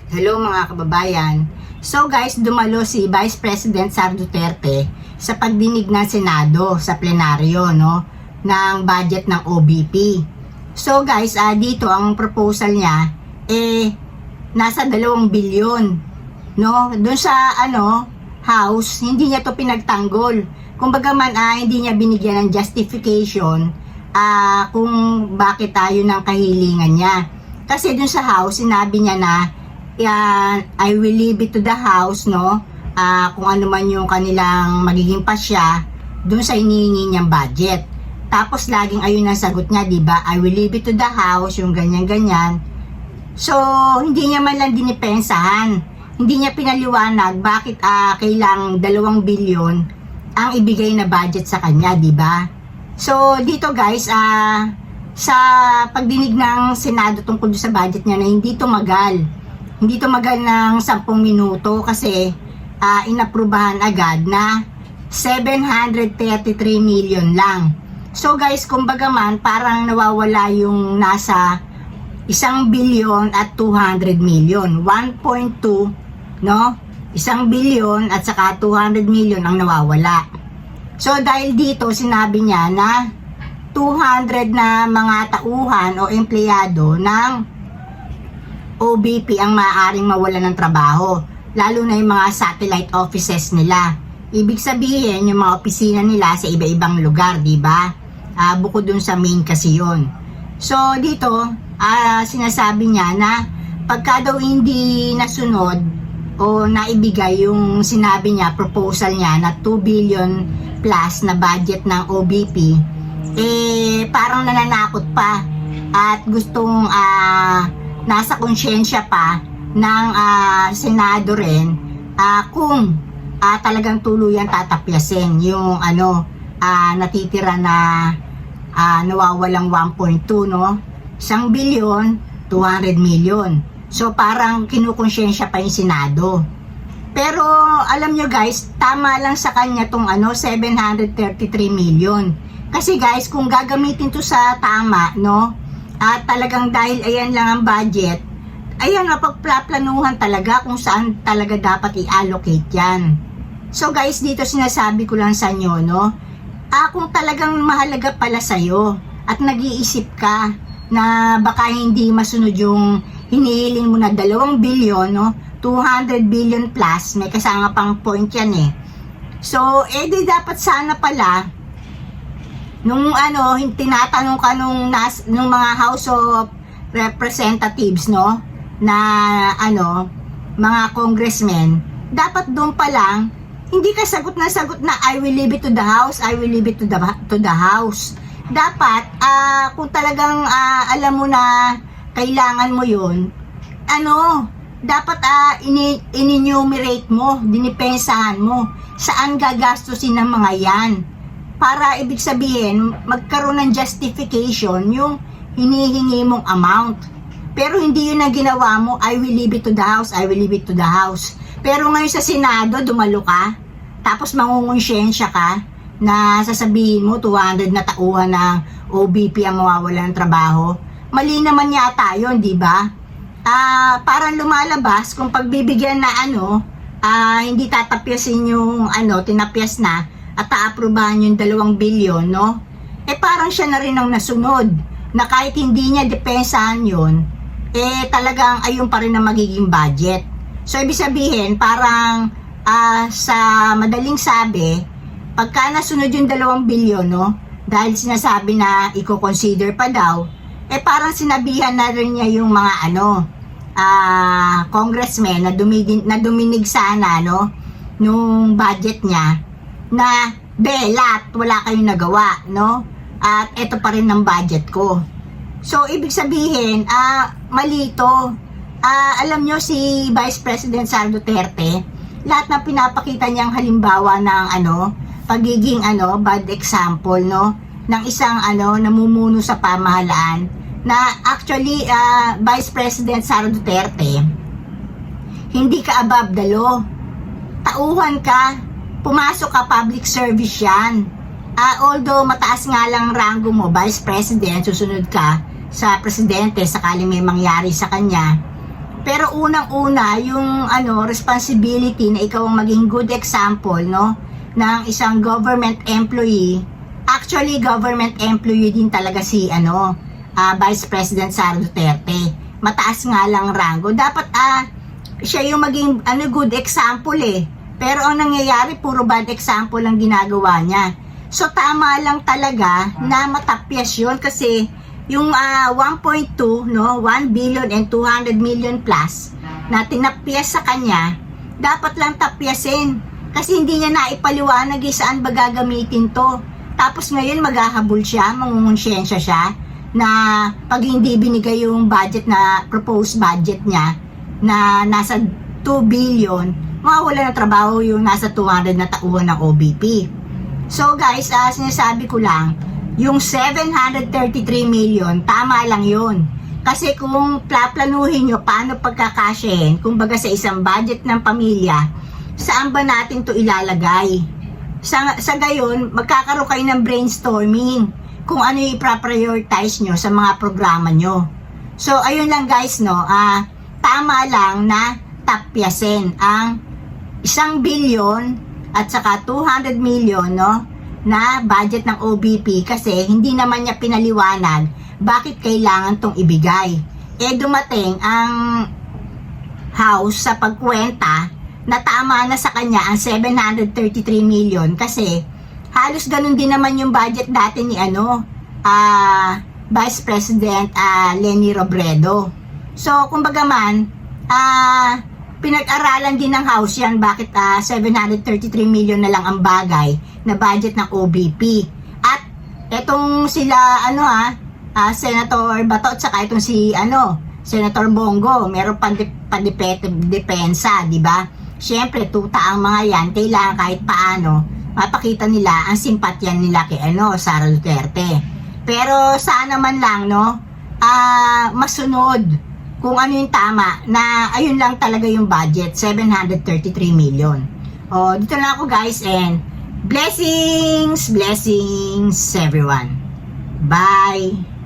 Hello mga kababayan. So guys, dumalo si Vice President Sara Duterte sa pagdinig ng Senado sa plenaryo ng budget ng OBP. So guys, dito ang proposal niya nasa 2 bilyon. Doon sa House, hindi niya to pinagtanggol. Kumbaga man hindi niya binigyan ng justification kung bakit tayo ng kahilingan niya. Kasi doon sa House, sinabi niya na I will leave it to the House, kung ano man yung kanilang magiging pasya dun sa hinihingi niyang budget. Tapos laging ayun ang sagot niya, diba? I will leave it to the House, yung ganyan-ganyan. So, hindi niya man lang dinipensahan. Hindi niya pinaliwanag bakit kailang 2 bilyon ang ibigay na budget sa kanya, diba? So, dito guys, sa pagdinig ng Senado tungkol sa budget niya na hindi tumagal ng 10 minuto kasi inaprubahan agad na 733 million lang. So guys, kumbaga man parang nawawala yung nasa 1 billion at 200 million. 1.2, 1 billion at saka 200 million ang nawawala. So dahil dito sinabi niya na 200 na mga tauhan o empleyado ng OBP ang maaaring mawala ng trabaho, lalo na yung mga satellite offices nila. Ibig sabihin, yung mga opisina nila sa iba-ibang lugar, diba? Bukod dun sa main kasi yun. So, dito, sinasabi niya na pagka daw hindi nasunod o naibigay yung sinabi niya, proposal niya na 2 billion plus na budget ng OBP, parang nananakot pa at gustong nasa konsyensya pa ng Senado rin kung talagang tuluyan tatapyasin yung natitira na nawawalang 1.2, 1 billion 200 million. So parang kinukonsyensya pa yung Senado. Pero alam nyo guys, tama lang sa kanya tong 733 million. Kasi guys, kung gagamitin to sa tama, at talagang dahil ayan lang ang budget, ayan mapagplaplanuhan talaga kung saan talaga dapat i-allocate yan. So guys, dito sinasabi ko lang sa inyo, kung talagang mahalaga pala sa'yo at nag-iisip ka na baka hindi masunod yung hinihiling mo na 2 billion, 200 billion plus, may kasama pang point yan So, di dapat sana pala nung tinatanong ka nung mga House of Representatives, na mga congressmen, dapat doon pa lang hindi ka sagot na I will leave it to the House, I will leave it to the House. Dapat kung talagang alam mo na kailangan mo yun, dapat in-enumerate mo, dinipensahan mo saan gagastusin ng mga yan. Para ibig sabihin, magkaroon ng justification yung hinihingi mong amount. Pero hindi yun ang ginawa mo, I will leave it to the House, I will leave it to the House. Pero ngayon sa Senado, dumalo ka, tapos mangungonsyensya ka, na sasabihin mo, 200 na tauhan ng OBP ang mawawala ng trabaho. Mali naman yata yun, di ba? Parang lumalabas, kung pagbibigyan na hindi tatapyasin yung tinapyas na, at aaprubahan yung 2 bilyon, parang siya na rin ang nasunod, na kahit hindi niya depensahan yun, talagang ayun pa rin ang magiging budget. So, ibig sabihin, parang sa madaling sabi, pagka nasunod yung 2 bilyon, dahil sinasabi na i-consider pa daw, parang sinabihan na rin niya yung mga congressmen na duminig sana, nung budget niya, na belat, wala kayong nagawa, at eto pa rin ang budget ko. So, ibig sabihin, mali ito. Alam nyo, si Vice President Sara Duterte, lahat na pinapakita niyang halimbawa ng pagiging bad example, ng isang namumuno sa pamahalaan, na actually, Vice President Sara Duterte, hindi ka above the law. Tauhan ka, pumasok ka, public service yan. Although mataas nga lang ranggo mo, Vice President, susunod ka sa presidente sakali may mangyari sa kanya. Pero unang-una, yung responsibility na ikaw ang maging good example, no, ng isang government employee. Actually, government employee din talaga si Vice President Sara Duterte. Mataas nga lang rango. Dapat siya yung maging good example eh. Pero ang nangyayari, puro bad example ang ginagawa niya. So tama lang talaga na matapyas yun kasi yung 1.2, no, 1 billion and 200 million plus na tinapyas sa kanya, dapat lang tapyasin. Kasi hindi niya naipaliwanag saan ba gagamitin to. Tapos ngayon maghahabol siya, mangungonsyensya siya na pag hindi binigay yung budget na proposed budget niya na nasa 2 billion, mawawala ng trabaho yung nasa 200 na tauhan ng OBP. So guys, sinasabi ko lang, yung 733 million, tama lang yun. Kasi kung plaplanuhin nyo paano pagkakasyahin, kumbaga sa isang budget ng pamilya, saan ba natin to ilalagay? Sa gayon, magkakaroon kayo ng brainstorming kung ano yung i-prioritize nyo sa mga programa nyo. So, ayun lang guys, no, tama lang na tapyasin ang 1 billion at saka 200 million, no, na budget ng OBP kasi hindi naman niya pinaliwanag bakit kailangan tong ibigay. Dumating ang House sa pagkwenta na tama na sa kanya ang 733 million kasi halos ganun din naman yung budget dati ni Vice President Leni Robredo. So, kumbaga man, pinag-aralan din ng House yan bakit 733 million na lang ang bagay na budget ng OBP. At etong sila Senator Bato at saka itong si Senator Bongo, meron depensa, di ba? Siyempre, tuta ang mga yan, kailangan kahit paano mapakita nila ang simpatyan nila kay Sara Duterte. Pero sana man lang, no, masunod kung ano yung tama na ayun lang talaga yung budget, 733 million. Dito na ako guys, and blessings everyone. Bye!